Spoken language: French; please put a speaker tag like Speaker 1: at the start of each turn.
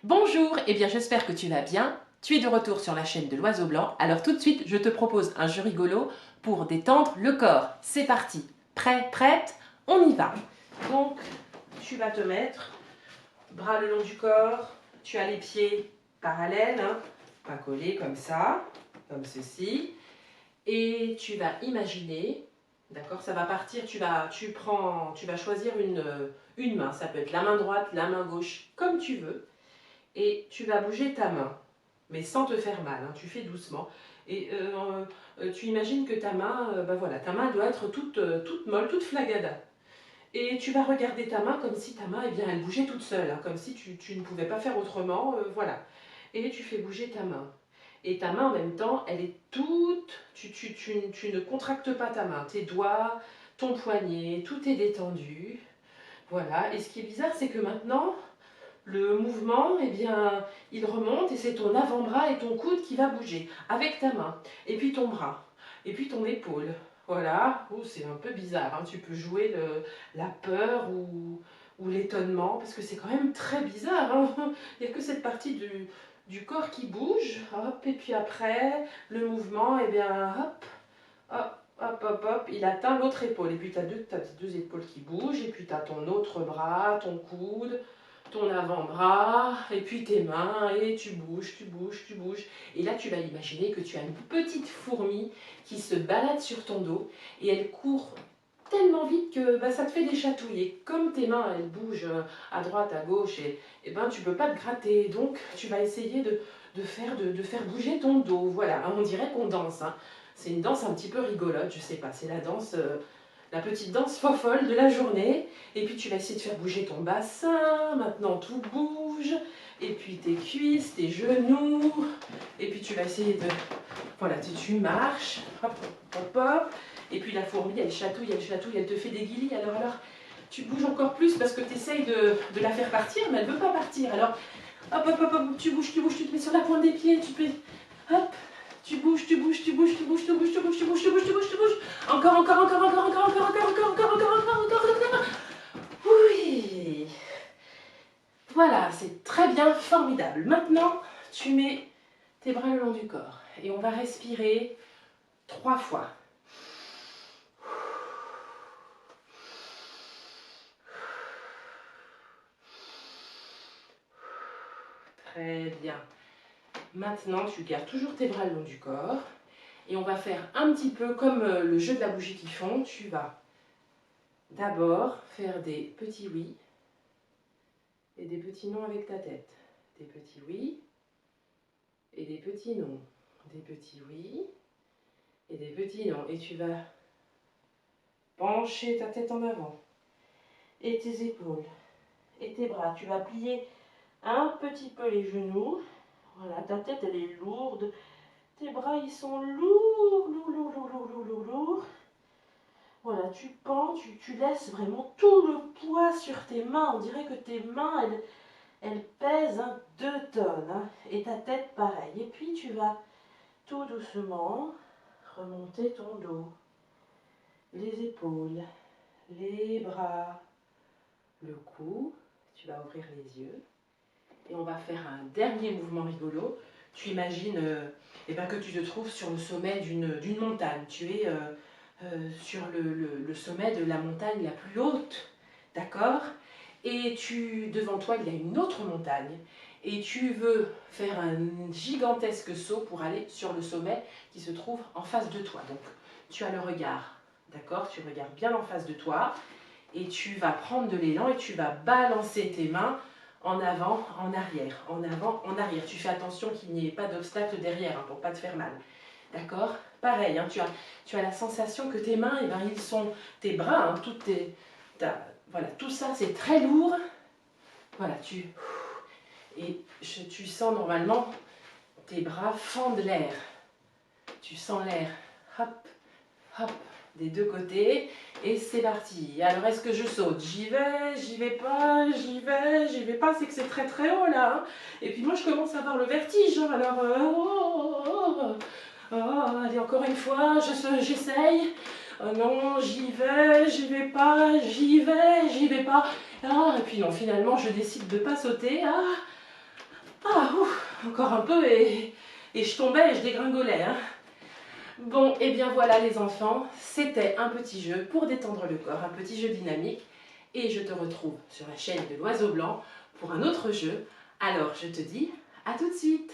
Speaker 1: Bonjour, eh bien j'espère que tu vas bien. Tu es de retour sur la chaîne de l'Oiseau Blanc. Alors tout de suite, je te propose un jeu rigolo pour détendre le corps. C'est parti. Prêt, prête? On y va. Donc, tu vas te mettre bras le long du corps. Tu as les pieds parallèles, hein, pas collés comme ça, comme ceci. Et tu vas imaginer, d'accord, ça va partir, tu vas choisir une main. Ça peut être la main droite, la main gauche, comme tu veux. Et tu vas bouger ta main, mais sans te faire mal, hein, tu fais doucement. Et tu imagines que ta main, voilà, ta main doit être toute molle, toute flagada. Et tu vas regarder ta main comme si ta main, eh bien, elle bougeait toute seule, hein, comme si tu ne pouvais pas faire autrement, voilà. Et tu fais bouger ta main. Et ta main, en même temps, elle est toute... Tu ne contractes pas ta main, tes doigts, ton poignet, tout est détendu. Voilà. Et ce qui est bizarre, c'est que maintenant, le mouvement, eh bien, il remonte et c'est ton avant-bras et ton coude qui va bouger avec ta main. Et puis ton bras, et puis ton épaule. Voilà, c'est un peu bizarre, hein. Tu peux jouer la peur ou l'étonnement, parce que c'est quand même très bizarre, hein. Il n'y a que cette partie du corps qui bouge, hop, et puis après, le mouvement, eh bien, hop, hop, hop, hop, hop, il atteint l'autre épaule. Et puis tu as tes deux épaules qui bougent, et puis tu as ton autre bras, ton coude, ton avant-bras, et puis tes mains, et tu bouges, tu bouges, tu bouges. Et là, tu vas imaginer que tu as une petite fourmi qui se balade sur ton dos, et elle court tellement vite que ça te fait des chatouilles. Comme tes mains, elles bougent à droite, à gauche, et tu ne peux pas te gratter. Donc, tu vas essayer de faire bouger ton dos. Voilà, on dirait qu'on danse, hein. C'est une danse un petit peu rigolote, je sais pas, c'est la danse... la petite danse fofolle de la journée. Et puis tu vas essayer de faire bouger ton bassin. Maintenant tout bouge. Et puis tes cuisses, tes genoux. Et puis tu vas essayer de... Voilà, tu marches. Hop, hop, hop. Et puis la fourmi, elle chatouille, elle te fait des guilis. Alors tu bouges encore plus parce que tu essayes de la faire partir, mais elle ne veut pas partir. Alors hop, hop, hop, hop, tu bouges, tu te mets sur la pointe des pieds. Tu peux... Hop. Tu bouges, tu bouges, tu bouges, tu bouges, tu bouges, tu bouges, tu bouges, tu bouges, tu bouges, tu bouges. Encore, encore, encore, encore, encore, encore, encore, encore, encore, encore, encore, encore, encore. Oui. Voilà, c'est très bien, formidable. Maintenant, tu mets tes bras le long du corps et on va respirer 3 fois. Très bien. Maintenant, tu gardes toujours tes bras le long du corps et on va faire un petit peu comme le jeu de la bougie qui fond. Tu vas d'abord faire des petits oui et des petits non avec ta tête. Des petits oui et des petits non. Des petits oui et des petits non. Et tu vas pencher ta tête en avant et tes épaules et tes bras. Tu vas plier un petit peu les genoux. Voilà, ta tête elle est lourde. Tes bras ils sont lourds, lourds, lourds, lourds, lourds, lourds, lourds, lourds. Voilà, tu pends, tu laisses vraiment tout le poids sur tes mains. On dirait que tes mains, elles pèsent 2 tonnes. Hein, et ta tête, pareil. Et puis, tu vas tout doucement remonter ton dos, les épaules, les bras, le cou. Tu vas ouvrir les yeux. Et on va faire un dernier mouvement rigolo. Tu imagines que tu te trouves sur le sommet d'une montagne. Tu es sur le sommet de la montagne la plus haute, d'accord? Et devant toi, il y a une autre montagne. Et tu veux faire un gigantesque saut pour aller sur le sommet qui se trouve en face de toi. Donc, tu as le regard, d'accord? Tu regardes bien en face de toi. Et tu vas prendre de l'élan et tu vas balancer tes mains en avant, en arrière, en avant, en arrière. Tu fais attention qu'il n'y ait pas d'obstacle derrière, hein, pour ne pas te faire mal. D'accord? Pareil, hein, tu as la sensation que tes mains, ils sont tes bras, hein, voilà, tout ça c'est très lourd. Voilà, tu sens normalement tes bras fendent l'air. Tu sens l'air, hop, hop, des deux côtés. Et c'est parti. Alors, est-ce que je saute? J'y vais pas, j'y vais pas. C'est que c'est très très haut là. Hein. Et puis moi, je commence à avoir le vertige. Hein. Alors, allez, encore une fois, j'essaye. Oh non, j'y vais pas, j'y vais pas. Ah, et puis non, finalement, je décide de pas sauter. Ah, Ah, ouf, encore un peu et je tombais et je dégringolais, hein. Bon, et bien voilà les enfants, c'était un petit jeu pour détendre le corps, un petit jeu dynamique. Et je te retrouve sur la chaîne de l'Oiseau Blanc pour un autre jeu. Alors je te dis à tout de suite.